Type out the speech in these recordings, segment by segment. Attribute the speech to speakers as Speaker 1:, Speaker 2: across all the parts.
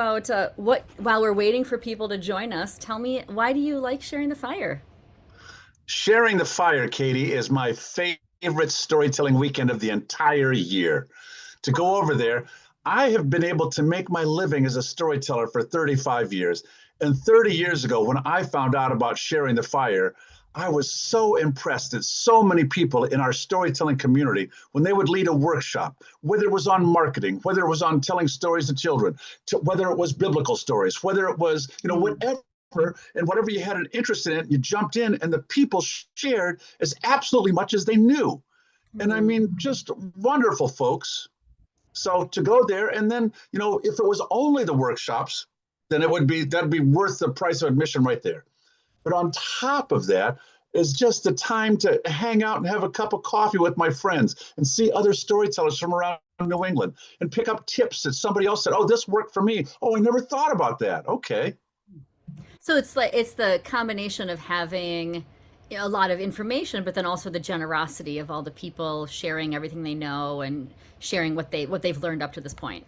Speaker 1: about what, while we're waiting for people to join us, tell me, why do you like sharing the fire?
Speaker 2: Sharing the Fire, Katie, is my favorite storytelling weekend of the entire year. To go over there, I have been able to make my living as a storyteller for 35 years. And 30 years ago, when I found out about Sharing the Fire, I was so impressed at so many people in our storytelling community when they would lead a workshop, whether it was on marketing, whether it was on telling stories to children, whether it was biblical stories, whether it was,
Speaker 1: Mm.
Speaker 2: whatever, and whatever you had an interest in it, you jumped in, and the people shared as absolutely much as they knew. And I
Speaker 1: Mm.
Speaker 2: mean, just wonderful folks. So to go there, and then, if it was only the workshops, then that'd be worth the price of admission right there. But on top of that is just the time to hang out and have a cup of coffee with my friends and see other storytellers from around New England and pick up tips that somebody else said, oh, this worked for me. Oh, I never thought about that. Okay.
Speaker 1: So it's like it's the combination of having a lot of information, but then also the generosity of all the people sharing everything they know and sharing what they've learned up to this point.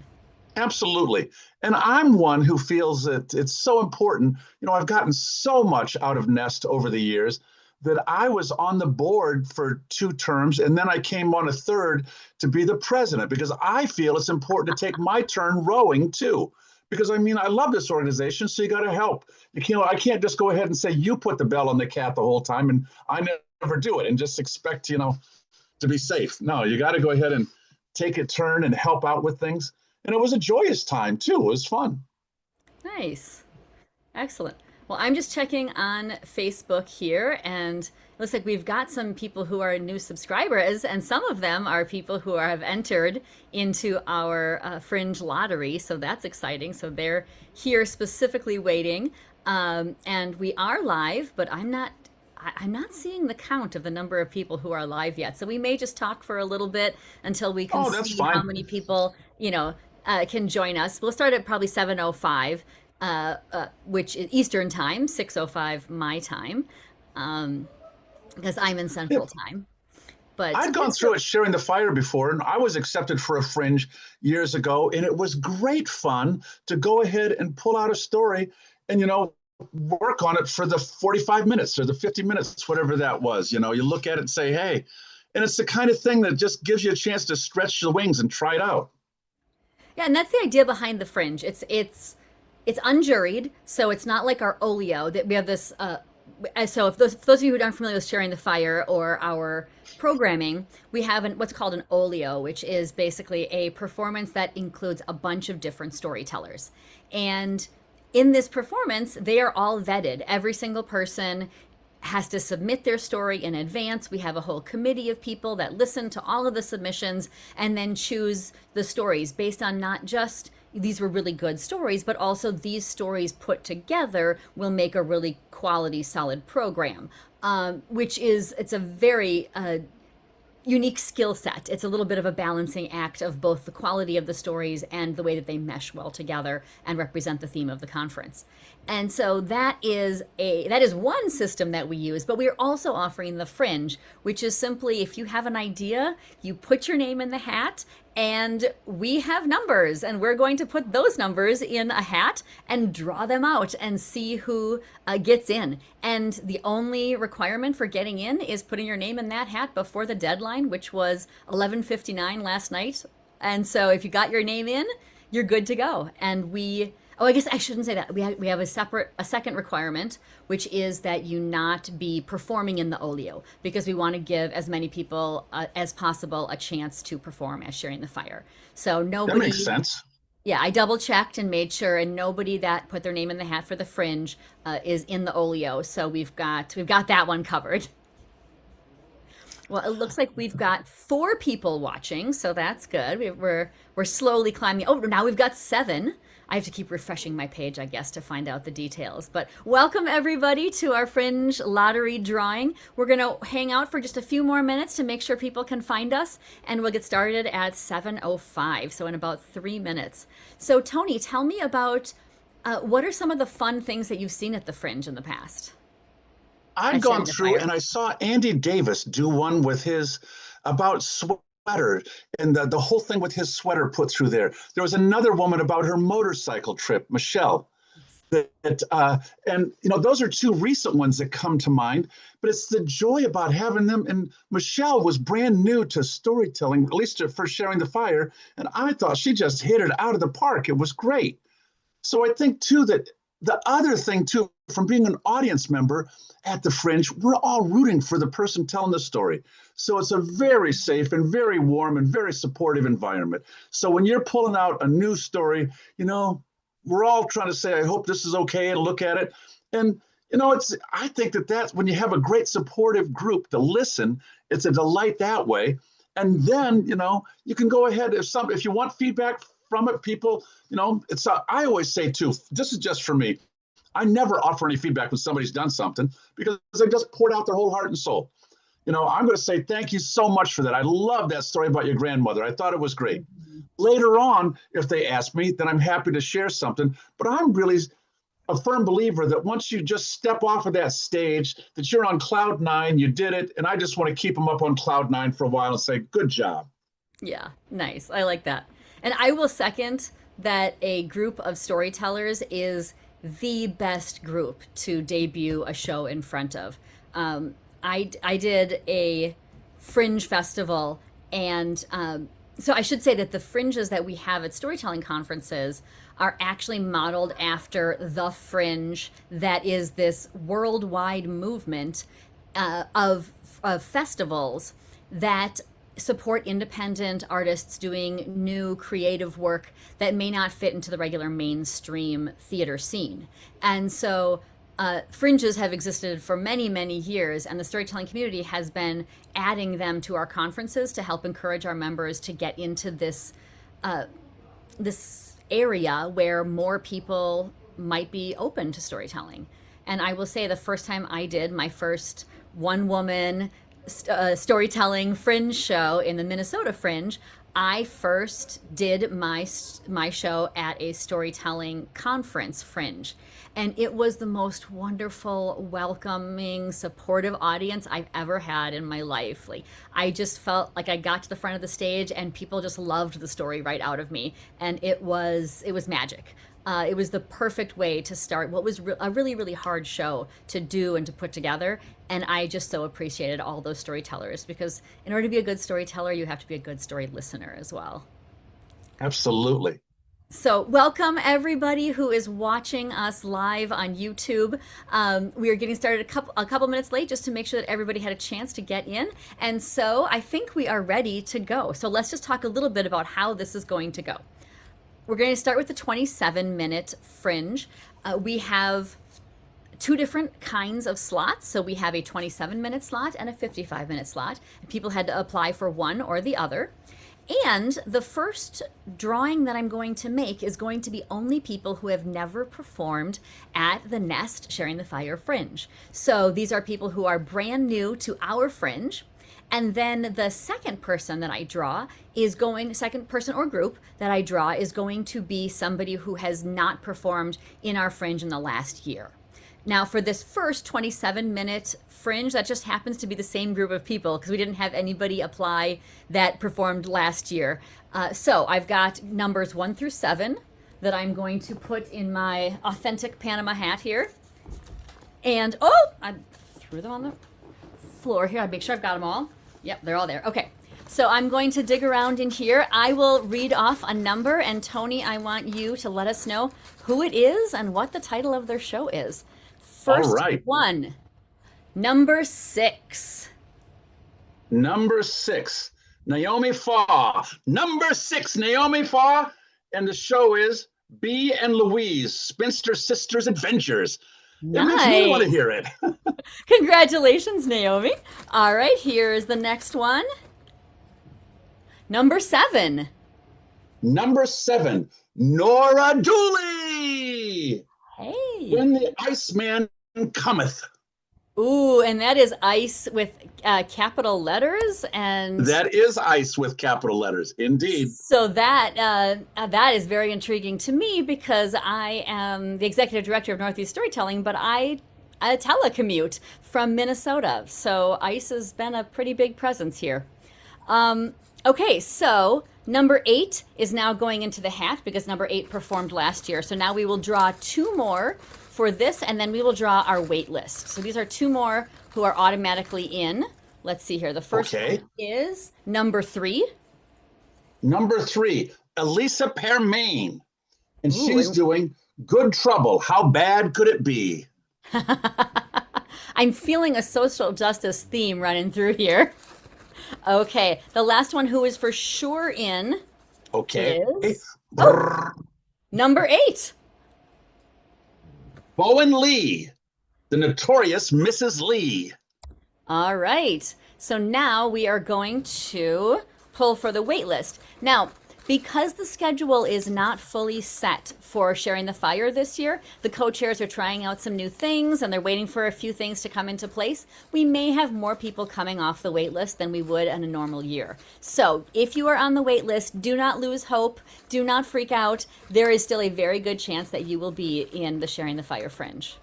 Speaker 2: Absolutely. And I'm one who feels that it's so important. I've gotten so much out of Nest over the years that I was on the board for 2 terms, and then I came on a third to be the president because I feel it's important to take my turn rowing too. Because I mean, I love this organization, so you got to help. I can't just go ahead and say you put the bell on the cat the whole time, and I never do it, and just expect to be safe. No, you got to go ahead and take a turn and help out with things. And it was a joyous time too. It was fun.
Speaker 1: Nice. Excellent. Well, I'm just checking on Facebook here, and it looks like we've got some people who are new subscribers, and some of them are people who have entered into our Fringe lottery. So that's exciting. So they're here specifically waiting, and we are live, but I'm not seeing the count of the number of people who are live yet. So we may just talk for a little bit until we can
Speaker 2: Oh, that's
Speaker 1: see how
Speaker 2: fine.
Speaker 1: many people, can join us. We'll start at probably 7:05, which is Eastern time, 6:05 my time, um, because I'm in
Speaker 2: Yeah,
Speaker 1: Central time. But
Speaker 2: I'd gone
Speaker 1: yes, so
Speaker 2: through it sharing the fire before, and I was accepted for a fringe years ago, and it was great fun to go ahead and pull out a story and work on it for the 45 minutes or the 50 minutes, whatever that was. You look at it and say, hey, and it's the kind of thing that just gives you a chance to stretch the wings and try it out.
Speaker 1: yeah, and that's the idea behind the Fringe. It's unjuried, so it's not like our Olio that we have this. So if those of you who aren't familiar with Sharing the Fire or our programming, we have what's called an Olio, which is basically a performance that includes a bunch of different storytellers. And in this performance, they are all vetted. Every single person has to submit their story in advance. We have a whole committee of people that listen to all of the submissions and then choose the stories based on not just these were really good stories, but also these stories put together will make a really quality, solid program. Which is it's a very unique skill set. It's a little bit of a balancing act of both the quality of the stories and the way that they mesh well together and represent the theme of the conference. And so that is one system that we use, but we're also offering the Fringe, which is simply if you have an idea, you put your name in the hat and we have numbers and we're going to put those numbers in a hat and draw them out and see who gets in. And the only requirement for getting in is putting your name in that hat before the deadline, which was 11:59 last night. And so if you got your name in, you're good to go. And oh, I guess I shouldn't say that. We have a second requirement, which is that you not be performing in the Olio, because we want to give as many people as possible a chance to perform as Sharing the Fire. So
Speaker 2: That makes
Speaker 1: nobody,
Speaker 2: sense.
Speaker 1: yeah, I double checked and made sure, and nobody that put their name in the hat for the Fringe is in the Olio. So we've got that one covered. Well, it looks like we've got 4 people watching, so that's good. We're slowly climbing. Oh, now we've got 7. I have to keep refreshing my page, I guess, to find out the details. But welcome everybody to our Fringe lottery drawing. We're going to hang out for just a few more minutes to make sure people can find us, and we'll get started at 7:05, so in about 3 minutes. So Tony, tell me about what are some of the fun things that you've seen at the Fringe in the past
Speaker 2: I'd
Speaker 1: at
Speaker 2: gone
Speaker 1: Sharing the
Speaker 2: through
Speaker 1: Fire?
Speaker 2: and I saw Andy Davis do one with his about sweater and the whole thing with his sweater put through there. There was another woman about her motorcycle trip, Michelle. And those are two recent ones that come to mind. But it's the joy about having them. And Michelle was brand new to storytelling, at least for sharing the fire. And I thought she just hit it out of the park. It was great. So I think too that the other thing too, from being an audience member at the Fringe, we're all rooting for the person telling the story. So it's a very safe and very warm and very supportive environment. So when you're pulling out a new story, we're all trying to say, I hope this is okay, and look at it. And I think that's when you have a great supportive group to listen, it's a delight that way. And then, you can go ahead if you want feedback from it, people, I always say too, this is just for me. I never offer any feedback when somebody's done something because they just poured out their whole heart and soul. I'm going to say thank you so much for that. I love that story about your grandmother. I thought it was great. Later on, if they ask me, then I'm happy to share something. But I'm really a firm believer that once you just step off of that stage, that you're on cloud nine, you did it. And I just want to keep them up on cloud nine for a while and say, good job.
Speaker 1: Yeah, nice. I like that. And I will second that a group of storytellers is the best group to debut a show in front of. I did a Fringe festival, and so I should say that the Fringes that we have at storytelling conferences are actually modeled after the Fringe that is this worldwide movement of festivals that support independent artists doing new creative work that may not fit into the regular mainstream theater scene. And so Fringes have existed for many, many years, and the storytelling community has been adding them to our conferences to help encourage our members to get into this area where more people might be open to storytelling. And I will say the first time I did my first one-woman storytelling Fringe show in the Minnesota Fringe, I first did my show at a storytelling conference Fringe. And it was the most wonderful, welcoming, supportive audience I've ever had in my life. Like, I just felt like I got to the front of the stage and people just loved the story right out of me. And it was magic. It was the perfect way to start what was a really, really hard show to do and to put together. And I just so appreciated all those storytellers, because in order to be a good storyteller, you have to be a good story listener as well.
Speaker 2: Absolutely.
Speaker 1: So welcome everybody who is watching us live on YouTube. We are getting started a couple minutes late just to make sure that everybody had a chance to get in. And so I think we are ready to go. So let's just talk a little bit about how this is going to go. We're going to start with the 27-minute Fringe. We have two different kinds of slots. So we have a 27-minute slot and a 55-minute slot. People had to apply for one or the other. And the first drawing that I'm going to make is going to be only people who have never performed at the Nest Sharing the Fire Fringe. So these are people who are brand new to our Fringe. And then the second person that I draw second person or group that I draw is going to be somebody who has not performed in our Fringe in the last year. Now for this first 27-minute Fringe, that just happens to be the same group of people because we didn't have anybody apply that performed last year. So I've got numbers 1 through 7 that I'm going to put in my authentic Panama hat here. And, I threw them on the floor here. I'll make sure I've got them all. Yep, they're all there. Okay, so I'm going to dig around in here. I will read off a number, and Tony, I want you to let us know who it is and what the title of their show is. First one, number 6.
Speaker 2: Number 6, Naomi Faw. Number 6, Naomi Faw. And the show is Bee and Louise, Spinster Sisters Adventures.
Speaker 1: Nice.
Speaker 2: It makes me want to hear it.
Speaker 1: Congratulations, Naomi. All right, here's the next one. Number 7.
Speaker 2: Number 7, Nora Dooley.
Speaker 1: Hey.
Speaker 2: When the Iceman Cometh.
Speaker 1: Ooh, and that is ice with capital letters, and
Speaker 2: that is ice with capital letters, indeed.
Speaker 1: So that is very intriguing to me because I am the executive director of Northeast Storytelling, but I telecommute from Minnesota, so ice has been a pretty big presence here. Okay, so number 8 is now going into the hat because number 8 performed last year. So now we will draw two more for this, and then we will draw our wait list. So these are two more who are automatically in. Let's see here. The first
Speaker 2: Okay.
Speaker 1: one is number 3.
Speaker 2: Number 3, Elisa Permain. And she's
Speaker 1: Ooh,
Speaker 2: doing Good Trouble. How bad could it be?
Speaker 1: I'm feeling a social justice theme running through here. Okay, the last one who is for sure in
Speaker 2: Okay.
Speaker 1: is
Speaker 2: Brrr.
Speaker 1: number 8.
Speaker 2: Bowen Lee, the notorious Mrs. Lee.
Speaker 1: All right. So now we are going to pull for the wait list. Now, because the schedule is not fully set for Sharing the Fire this year, the co-chairs are trying out some new things and they're waiting for a few things to come into place. We may have more people coming off the wait list than we would in a normal year. So if you are on the wait list, do not lose hope. Do not freak out. There is still a very good chance that you will be in the Sharing the Fire Fringe,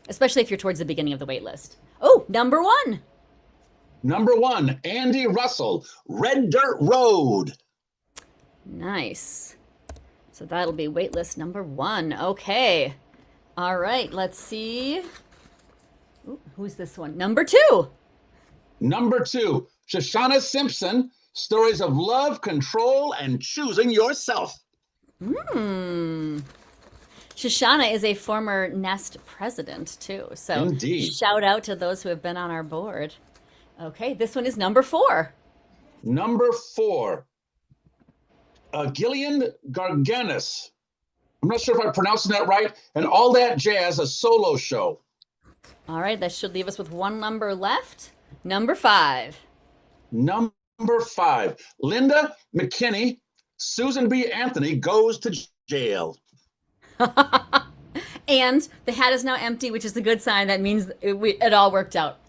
Speaker 1: especially if you're towards the beginning of the wait list. Oh, number 1.
Speaker 2: Number 1, Andy Russell, Red Dirt Road.
Speaker 1: Nice. So that'll be waitlist number 1. Okay. All right. Let's see. Ooh, who's this one? Number 2.
Speaker 2: Number 2, Shoshana Simpson, Stories of Love, Control, and Choosing Yourself.
Speaker 1: Hmm. Shoshana is a former Nest president, too. So
Speaker 2: Indeed.
Speaker 1: shout out to those who have been on our board. Okay. This one is number 4.
Speaker 2: Number 4, Gillian Garganis. I'm not sure if I'm pronouncing that right. And All That Jazz, a solo show.
Speaker 1: All right. That should leave us with one number left. Number 5.
Speaker 2: Number 5, Linda McKinney, Susan B. Anthony goes to jail.
Speaker 1: And the hat is now empty, which is a good sign. That means it all worked out.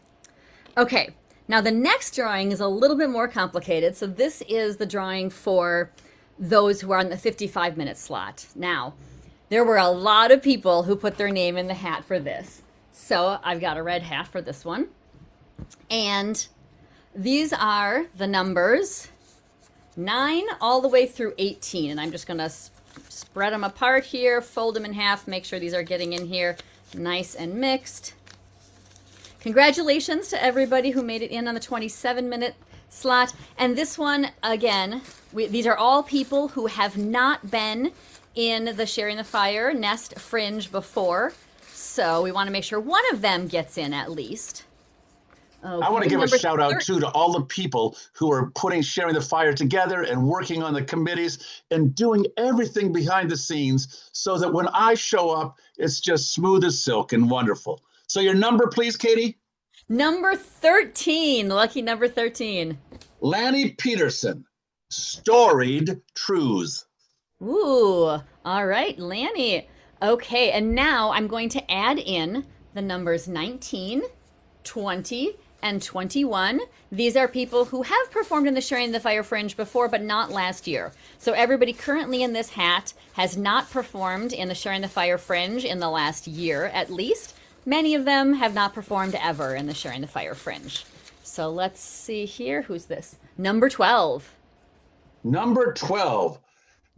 Speaker 1: Okay, now the next drawing is a little bit more complicated. So this is the drawing for those who are on the 55-minute slot. Now, there were a lot of people who put their name in the hat for this. So I've got a red hat for this one. And these are the numbers 9 all the way through 18. And I'm just going to spread them apart here, fold them in half, make sure these are getting in here nice and mixed. Congratulations to everybody who made it in on the 27-minute slot. And this one, again, these are all people who have not been in the Sharing the Fire Nest Fringe before. So we want to make sure one of them gets in at least. Okay,
Speaker 2: I want to give a
Speaker 1: number
Speaker 2: shout out,
Speaker 1: 13.
Speaker 2: too, to all the people who are putting Sharing the Fire together and working on the committees and doing everything behind the scenes so that when I show up, it's just smooth as silk and wonderful. So your number, please, Katie?
Speaker 1: Number 13, lucky number 13.
Speaker 2: Lanny Peterson, Storied Truths.
Speaker 1: Ooh, all right, Lanny. Okay, and now I'm going to add in the numbers 19, 20, and 21. These are people who have performed in the Sharing the Fire Fringe before, but not last year. So everybody currently in this hat has not performed in the Sharing the Fire Fringe in the last year, at least. Many of them have not performed ever in the Sharing the Fire Fringe. So let's see here. Who's this? Number 12.
Speaker 2: Number 12,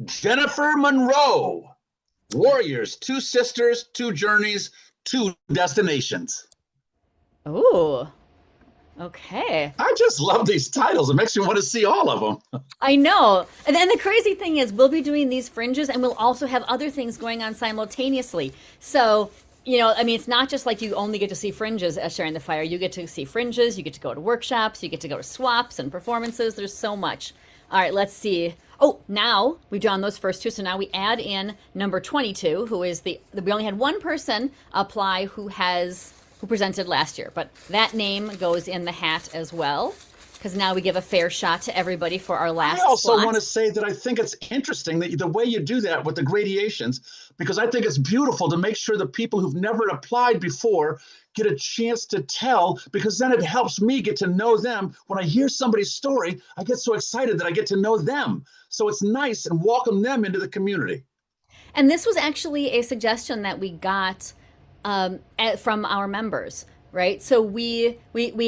Speaker 2: Jennifer Monroe, Warriors, 2 Sisters, 2 Journeys, 2 Destinations.
Speaker 1: Ooh, okay.
Speaker 2: I just love these titles. It makes me want to see all of them.
Speaker 1: I know. And then the crazy thing is we'll be doing these fringes and we'll also have other things going on simultaneously. So, you know, I mean, it's not just like you only get to see fringes at Sharing the Fire. You get to see fringes, you get to go to workshops, you get to go to swaps and performances. There's so much. All right, let's see. Oh, now we've drawn those first two. So now we add in number 22, who is we only had one person apply who presented last year, but that name goes in the hat as well, because now we give a fair shot to everybody for our last
Speaker 2: I also
Speaker 1: slot.
Speaker 2: want to say that I think it's interesting that the way you do that with the gradations, because I think it's beautiful to make sure the people who've never applied before get a chance to tell, because then it helps me get to know them. When I hear somebody's story, I get so excited that I get to know them. So it's nice and welcome them into the community.
Speaker 1: And this was actually a suggestion that we got from our members, right? So we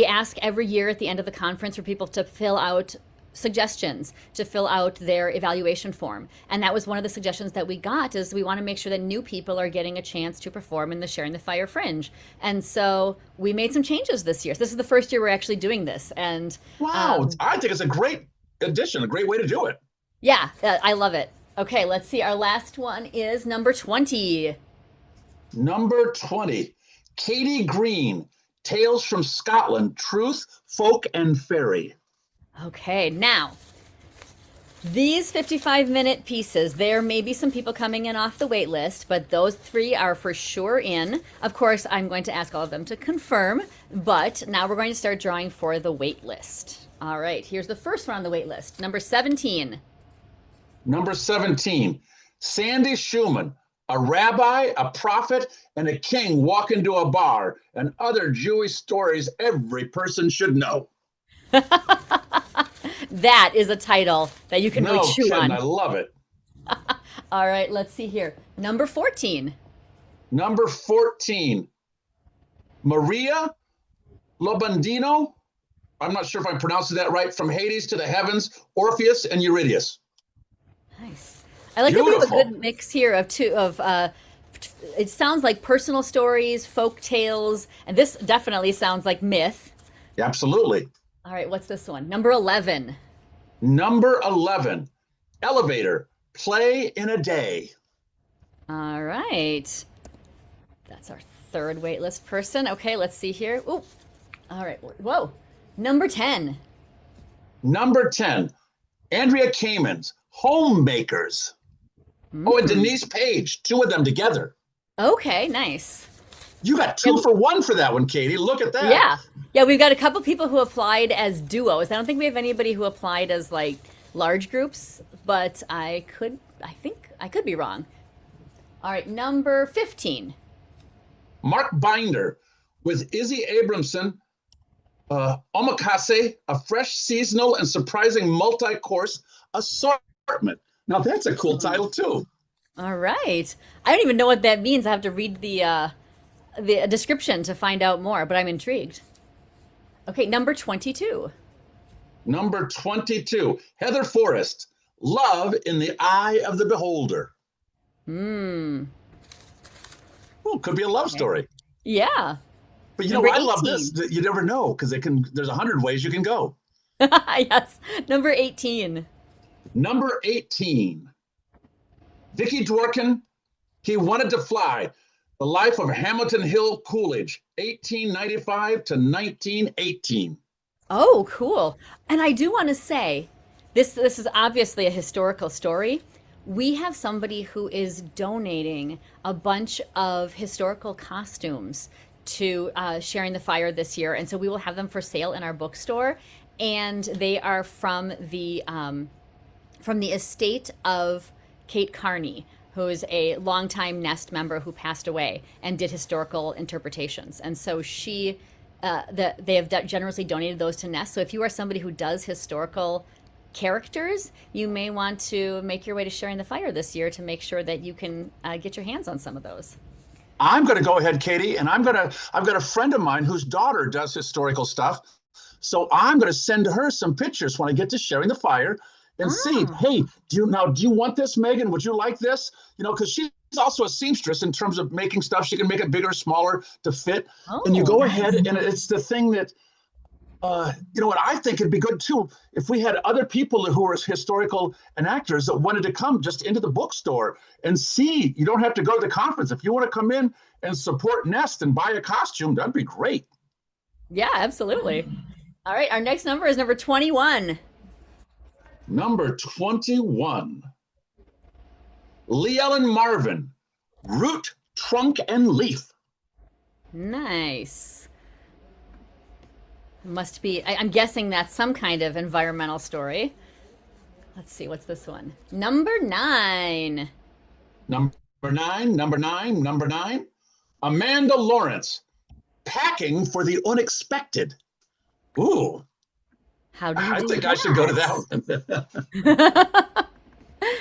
Speaker 1: ask every year at the end of the conference for people to fill out suggestions to fill out their evaluation form. And that was one of the suggestions that we got is we want to make sure that new people are getting a chance to perform in the Sharing the Fire Fringe. And so we made some changes this year. So this is the first year we're actually doing this. And
Speaker 2: Wow, I think it's a great addition, a great way to do it.
Speaker 1: yeah, I love it. Okay, let's see. Our last one is number 20.
Speaker 2: Number 20, Katie Green, Tales from Scotland, Truth, Folk, and Fairy.
Speaker 1: Okay, now these 55-minute pieces, there may be some people coming in off the wait list, but those three are for sure in. Of course, I'm going to ask all of them to confirm, but now we're going to start drawing for the wait list. All right, here's the first one on the wait list, number 17.
Speaker 2: Number 17, Sandy Schumann, a rabbi, a prophet, and a king walk into a bar, and other Jewish stories every person should know.
Speaker 1: That is a title that you can
Speaker 2: No
Speaker 1: really chew
Speaker 2: kidding,
Speaker 1: on.
Speaker 2: I love it.
Speaker 1: All right, let's see here. Number 14.
Speaker 2: Number 14, Maria Lobandino. I'm not sure if I'm pronouncing that right. From Hades to the Heavens, Orpheus and Eurydice.
Speaker 1: Nice. I like that we have a
Speaker 2: Beautiful.
Speaker 1: good mix here of it sounds like personal stories, folk tales, and this definitely sounds like myth.
Speaker 2: Absolutely.
Speaker 1: All right, what's this one? Number 11.
Speaker 2: Number 11, Elevator, Play in a Day.
Speaker 1: All right. That's our third waitlist person. Okay, let's see here. Ooh. All right. Whoa. Number 10.
Speaker 2: Number 10, Andrea Kamens, Homemakers. Oh, and Denise Page, two of them together.
Speaker 1: Okay, nice.
Speaker 2: You got 2 for 1 for that one, Katie. Look at that.
Speaker 1: Yeah. Yeah, we've got a couple people who applied as duos. I don't think we have anybody who applied as like large groups, but I think I could be wrong. All right, number 15.
Speaker 2: Mark Binder with Izzy Abramson, Omakase, a fresh, seasonal, and surprising multi-course assortment. Now that's a cool title too.
Speaker 1: All right. I don't even know what that means. I have to read the description to find out more, but I'm intrigued. Okay, number 22.
Speaker 2: Number 22, Heather Forrest, Love in the Eye of the Beholder. Oh, could be a love story.
Speaker 1: Yeah.
Speaker 2: But you
Speaker 1: Number
Speaker 2: know, I love
Speaker 1: 18.
Speaker 2: this. That you never know because there's 100 ways you can go.
Speaker 1: Yes. Number 18.
Speaker 2: Number 18, Vicki Dworkin, He Wanted to Fly, The Life of Hamilton Hill Coolidge, 1895 to 1918.
Speaker 1: Oh, cool. And I do want to say this is obviously a historical story. We have somebody who is donating a bunch of historical costumes to Sharing the Fire this year, and so we will have them for sale in our bookstore. And they are from the estate of Kate Carney, who's a longtime Nest member who passed away and did historical interpretations. And so they have generously donated those to Nest. So if you are somebody who does historical characters, you may want to make your way to Sharing the Fire this year to make sure that you can get your hands on some of those.
Speaker 2: I'm going to go ahead, Katie, and I've got a friend of mine whose daughter does historical stuff. So I'm going to send her some pictures when I get to Sharing the Fire and see, hey, do you want this, Megan? Would you like this? You know, because she's also a seamstress in terms of making stuff. She can make it bigger, smaller to fit. And you go ahead, and it's the thing that, you know what, I think it'd be good too if we had other people who were historical and actors that wanted to come just into the bookstore and see. You don't have to go to the conference. If you want to come in and support Nest and buy a costume, that'd be great.
Speaker 1: Yeah, absolutely. All right, our next number is number 21.
Speaker 2: Number 21, Lee Ellen Marvin, Root, Trunk, and Leaf.
Speaker 1: Nice. Must be, I'm guessing that's some kind of environmental story. Let's see, what's this one? Number 9.
Speaker 2: Number nine, Amanda Lawrence, Packing for the Unexpected. Ooh,
Speaker 1: How do you
Speaker 2: I
Speaker 1: do
Speaker 2: think I should go to
Speaker 1: that?
Speaker 2: that one.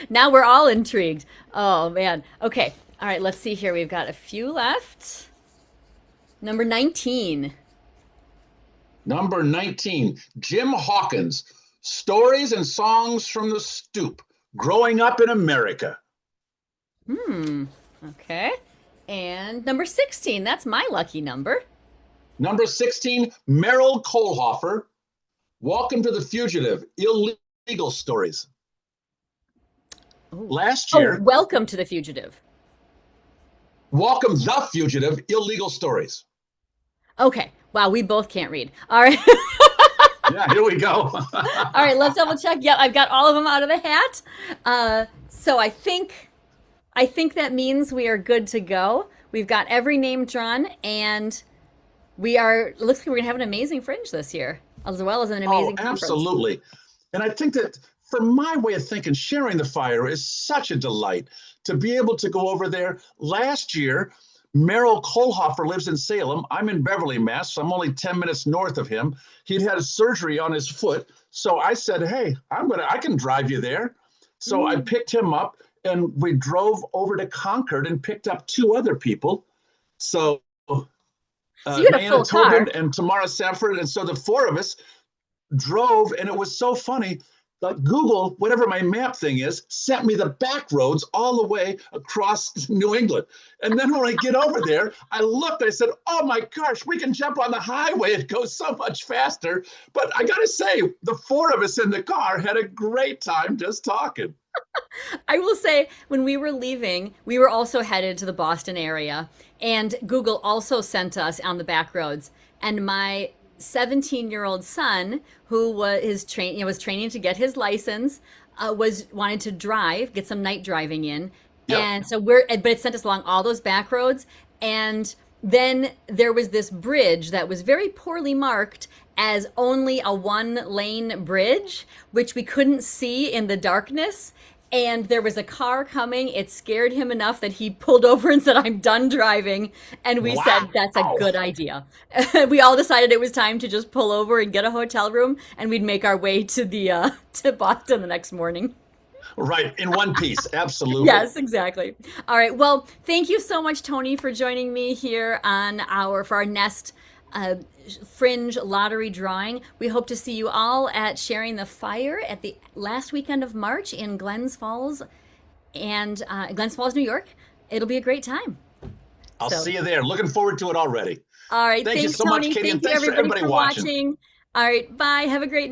Speaker 1: Now we're all intrigued. Oh, man. Okay. All right, let's see here. We've got a few left. Number 19.
Speaker 2: Number 19, Jim Hawkins, Stories and songs from the stoop. Growing up in America.
Speaker 1: Hmm. Okay. And number 16, that's my lucky number.
Speaker 2: Number 16, Meryl Kohlhofer. Welcome to the Fugitive. Illegal stories.
Speaker 1: Oh.
Speaker 2: Last
Speaker 1: Oh,
Speaker 2: year,
Speaker 1: welcome to the fugitive.
Speaker 2: Welcome the Fugitive. Illegal stories.
Speaker 1: Okay. Wow, we both can't read. All right.
Speaker 2: Yeah, here we go.
Speaker 1: All right, let's double check. Yep, I've got all of them out of the hat. So I think that means we are good to go. We've got every name drawn, and we are. It looks like we're gonna have an amazing Fringe this year, as well as an
Speaker 2: Oh,
Speaker 1: amazing conference.
Speaker 2: absolutely. And I think that for my way of thinking, sharing the fire is such a delight to be able to go over there. Last year, Merrill Kohlhofer lives in Salem. I'm in Beverly, Mass. So I'm only 10 minutes north of him. He'd had a surgery on his foot. So I said, hey, I can drive you there. So I
Speaker 1: Mm.
Speaker 2: picked him up and we drove over to Concord and picked up two other people. So
Speaker 1: So you had a
Speaker 2: Mayanna
Speaker 1: full
Speaker 2: Tobin
Speaker 1: car.
Speaker 2: and Tamara Sanford. And so the four of us drove, and it was so funny. Like Google, whatever my map thing is, sent me the back roads all the way across New England. And then when I get over there, I looked, I said, oh my gosh, we can jump on the highway. It goes so much faster. But I got to say, the four of us in the car had a great time just talking.
Speaker 1: I will say, when we were leaving, we were also headed to the Boston area, and Google also sent us on the back roads. And my 17-year-old son, who was training to get his license, was wanted to drive, get some night driving in,
Speaker 2: Yep.
Speaker 1: and so but it sent us along all those back roads, and then there was this bridge that was very poorly marked as only a one lane bridge, which we couldn't see in the darkness. And there was a car coming. It scared him enough that he pulled over and said, I'm done driving. And we said, that's a
Speaker 2: Wow.
Speaker 1: good idea. We all decided it was time to just pull over and get a hotel room, and we'd make our way to the to Boston the next morning.
Speaker 2: Right. In one piece. Absolutely.
Speaker 1: Yes, exactly. All right. Well, thank you so much, Tony, for joining me here for our Nest uh, Fringe lottery drawing. We hope to see you all at Sharing the Fire at the last weekend of March in Glens Falls, New York. It'll be a great time.
Speaker 2: I'll
Speaker 1: So,
Speaker 2: see you there. Looking forward to it already.
Speaker 1: all right.
Speaker 2: Thank you
Speaker 1: Thanks,
Speaker 2: so much,
Speaker 1: Tony.
Speaker 2: Katie. And
Speaker 1: Thank you,
Speaker 2: thanks for
Speaker 1: everybody,
Speaker 2: everybody
Speaker 1: for
Speaker 2: watching.
Speaker 1: watching. All right. Bye. Have a great